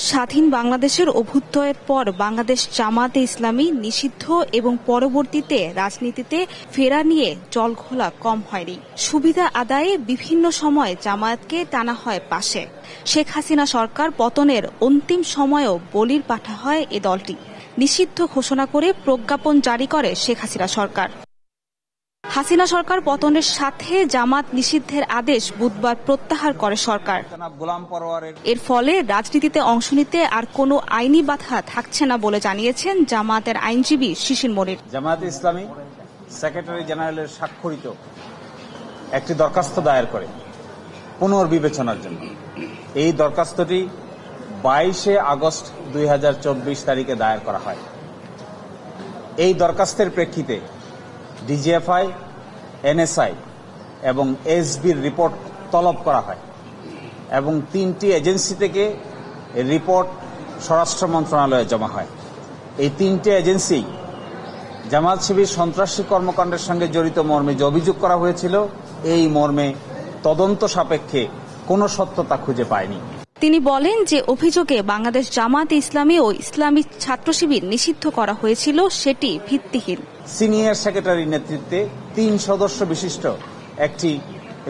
স্বাধীন বাংলাদেশের অভ্যুদয়ের পর বাংলাদেশ জামায়াতে ইসলামী নিষিদ্ধ এবং পরবর্তীতে রাজনীতিতে ফেরা নিয়ে জলঘোলা কম হয়নি। সুবিধা আদায়ে বিভিন্ন সময় জামায়াতকে টানা হয় পাশে। শেখ হাসিনা সরকার পতনের অন্তিম সময়েও বলির পাঠা হয় এ দলটি। নিষিদ্ধ ঘোষণা করে প্রজ্ঞাপন জারি করে শেখ হাসিনা সরকার। হাসিনা সরকার পতনের সাথে জামাত নিষিদ্ধের আদেশ বুধবার প্রত্যাহার করে সরকার। এর ফলে রাজনীতিতে অংশ নিতে আর কোনো আইনি বাধা থাকছে না বলে জানিয়েছেন জামায়াতের আইনজীবী শিশির মনির। জামায়াতে ইসলামী সেক্রেটারি জেনারেলের স্বাক্ষরিত একটি দরখাস্ত দায়ের করে পুনর্বিবেচনার জন্য। এই দরখাস্তটি 22 আগস্ট 2024 তারিখে দায়ের করা হয়। এই দরখাস্তের প্রেক্ষিতে ডিজিএফআই, এনএসআই এবং এসবির রিপোর্ট তলব করা হয় এবং 3টি এজেন্সি থেকে রিপোর্ট স্বরাষ্ট্র মন্ত্রণালয়ে জমা হয়। এই 3টি এজেন্সি জামায়াত শিবির সন্ত্রাসী কর্মকাণ্ডের সঙ্গে জড়িত মর্মে যে অভিযোগ করা হয়েছিল, এই মর্মে তদন্ত সাপেক্ষে কোনো সত্যতা খুঁজে পায়নি। তিনি বলেন যে অভিযোগে বাংলাদেশ জামায়াতে ইসলামী ও ইসলামী ছাত্র শিবির নিষিদ্ধ করা হয়েছিল সেটি ভিত্তিহীন। সিনিয়র সেক্রেটারির নেতৃত্বে 3 সদস্য বিশিষ্ট একটি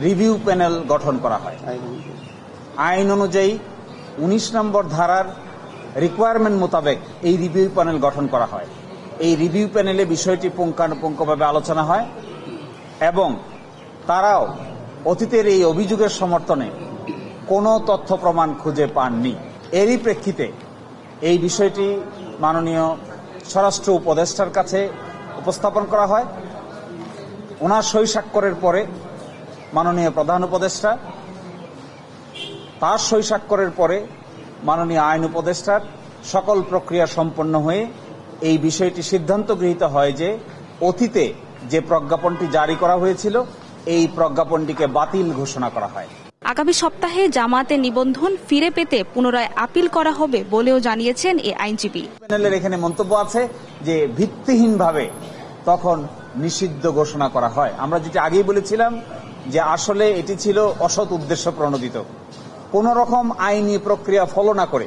রিভিউ প্যানেল গঠন করা হয়। আইন অনুযায়ী 19 নম্বর ধারার রিকোয়ারমেন্ট মোতাবেক এই রিভিউ প্যানেল গঠন করা হয়। এই রিভিউ প্যানেলে বিষয়টি পুঙ্খানুপুঙ্খভাবে আলোচনা হয় এবং তারাও অতীতের এই অভিযোগের সমর্থনে কোনো তথ্য প্রমাণ খুঁজে পাননি। এরই প্রেক্ষিতে এই বিষয়টি মাননীয় স্বরাষ্ট্র উপদেষ্টার কাছে উপস্থাপন করা হয়। ওনার সই স্বাক্ষরের পরে মাননীয় প্রধান উপদেষ্টা, তার সই স্বাক্ষরের পরে মাননীয় আইন উপদেষ্টার সকল প্রক্রিয়া সম্পন্ন হয়ে এই বিষয়টি সিদ্ধান্ত গৃহীত হয় যে অতীতে যে প্রজ্ঞাপনটি জারি করা হয়েছিল এই প্রজ্ঞাপনটিকে বাতিল ঘোষণা করা হয়। আগামী সপ্তাহে জামায়াতের নিবন্ধন ফিরে পেতে পুনরায় আপিল করা হবে বলেও জানিয়েছেন এই আইনজীবী। প্যানেলের এখানে মন্তব্য আছে যে ভিত্তিহীনভাবে তখন নিষিদ্ধ ঘোষণা করা হয়। আমরা যেটা আগেই বলেছিলাম যে আসলে এটি ছিল অসৎ উদ্দেশ্য প্রণোদিত, কোন রকম আইনি প্রক্রিয়া ফলো না করে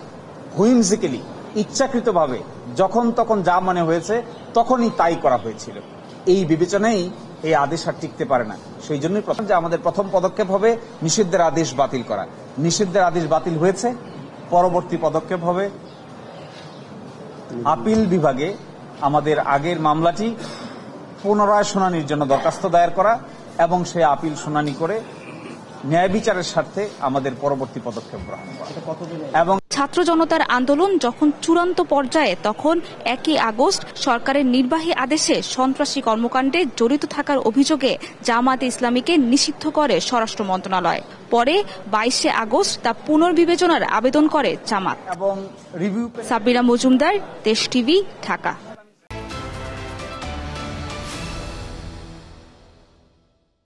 হুইমজিক্যালি ইচ্ছাকৃতভাবে যখন তখন যা মনে হয়েছে তখনই তাই করা হয়েছিল। এই বিবেচনায় এই আদেশ আর টিকতে পারে না। সেই জন্যই আমাদের প্রথম পদক্ষেপ হবে নিষিদ্ধের আদেশ বাতিল করা। নিষিদ্ধের আদেশ বাতিল হয়েছে, পরবর্তী পদক্ষেপ হবে আপিল বিভাগে আমাদের আগের মামলাটি পুনরায় শুনানির জন্য দরখাস্ত দায়ের করা এবং সেই আপিল শুনানি করে ন্যায় বিচারের স্বার্থে আমাদের পরবর্তী পদক্ষেপ গ্রহণ করা। এবং ছাত্র জনতার আন্দোলন যখন চূড়ান্ত পর্যায়ে তখন 1 আগস্ট সরকারের নির্বাহী আদেশে সন্ত্রাসী কর্মকাণ্ডে জড়িত থাকার অভিযোগে জামায়াতে ইসলামীকে নিষিদ্ধ করে স্বরাষ্ট্র মন্ত্রণালয়। পরে 22 আগস্ট তা পুনর্বিবেচনার আবেদন করে জামাত। এবং রিভিউ। সাব্বিরা মজুমদার, দেশ টিভি, ঢাকা।